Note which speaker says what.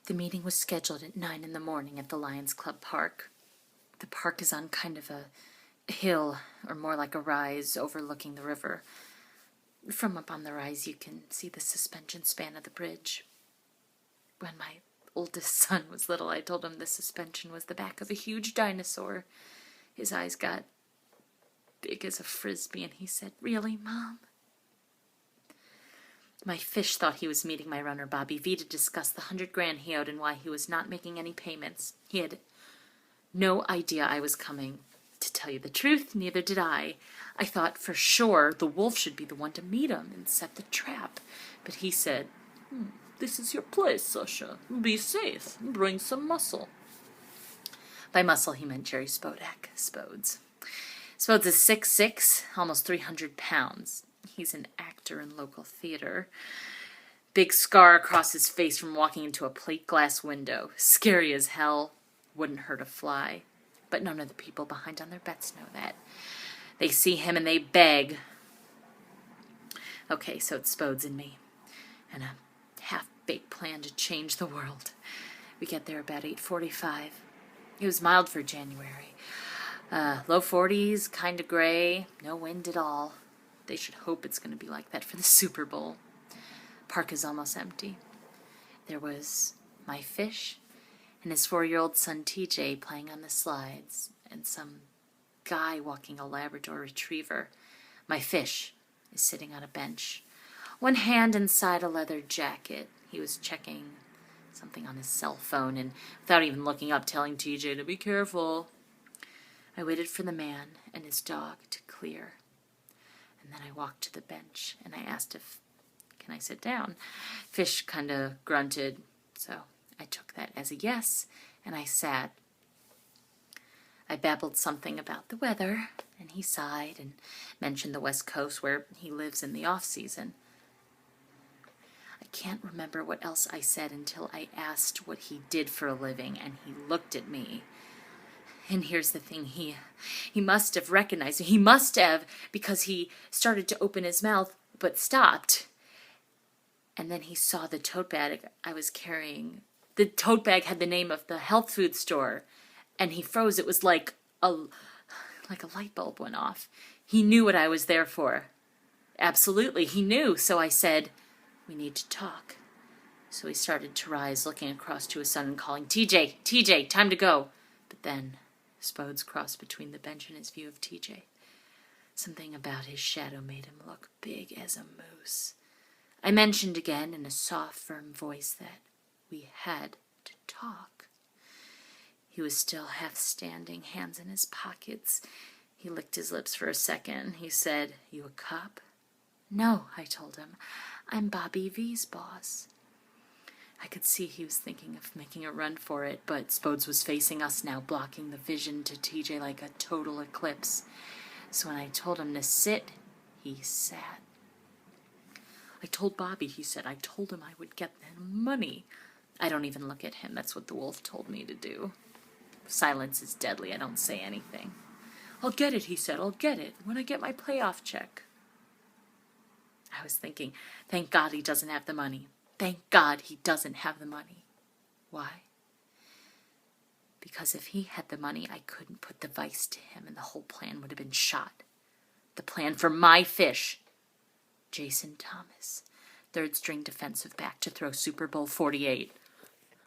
Speaker 1: The meeting was scheduled at 9 in the morning at the Lions Club Park. The park is on kind of a hill, or more like a rise, overlooking the river. From up on the rise you can see the suspension span of the bridge. When my oldest son was little, I told him the suspension was the back of a huge dinosaur. His eyes got big as a frisbee, and he said, "Really, Mom?" My fish thought he was meeting my runner, Bobby V, to discuss the $100,000 he owed and why he was not making any payments. He had no idea I was coming. To tell you the truth, neither did I. I thought for sure the wolf should be the one to meet him and set the trap. But he said, "This is your place, Sasha. Be safe. Bring some muscle." By muscle, he meant Jerry Spodak. Spodes is 6'6", almost 300 pounds. He's an actor in local theater. Big scar across his face from walking into a plate glass window. Scary as hell. Wouldn't hurt a fly. But none of the people behind on their bets know that. They see him and they beg. Okay, so it's Spodes and me. And a half-baked plan to change the world. We get there about 8:45. It was mild for January. Low 40s, kind of gray, no wind at all. They should hope it's going to be like that for the Super Bowl. Park is almost empty. There was my fish and his 4-year-old son TJ playing on the slides, and some guy walking a Labrador Retriever. My fish is sitting on a bench, one hand inside a leather jacket. He was checking something on his cell phone, and without even looking up, telling TJ to be careful. I waited for the man and his dog to clear, and then I walked to the bench, and I asked can I sit down? Fish kind of grunted, so I took that as a yes, and I sat. I babbled something about the weather, and he sighed and mentioned the West Coast where he lives in the off-season. I can't remember what else I said until I asked what he did for a living, and he looked at me. And here's the thing, he must have recognized me. He must have, because he started to open his mouth, but stopped. And then he saw the tote bag I was carrying. The tote bag had the name of the health food store, and he froze. It was like a light bulb went off. He knew what I was there for. Absolutely, he knew. So I said, "We need to talk." So he started to rise, looking across to his son and calling, TJ, time to go." But then Spodes crossed between the bench and his view of TJ. Something about his shadow made him look big as a moose. I mentioned again in a soft, firm voice that we had to talk. He was still half standing, hands in his pockets. He licked his lips for a second. He said, "You a cop?" "No," I told him. "I'm Bobby V's boss." I could see he was thinking of making a run for it, but Spodes was facing us now, blocking the vision to TJ like a total eclipse. So when I told him to sit, he sat. "I told Bobby," he said. "I told him I would get them money." I don't even look at him. That's what the wolf told me to do. Silence is deadly. I don't say anything. "I'll get it," he said. "I'll get it when I get my payoff check." I was thinking, thank God he doesn't have the money. Thank God he doesn't have the money. Why? Because if he had the money, I couldn't put the vice to him, and the whole plan would have been shot. The plan for my fish. Jason Thomas, third-string defensive back to throw Super Bowl 48.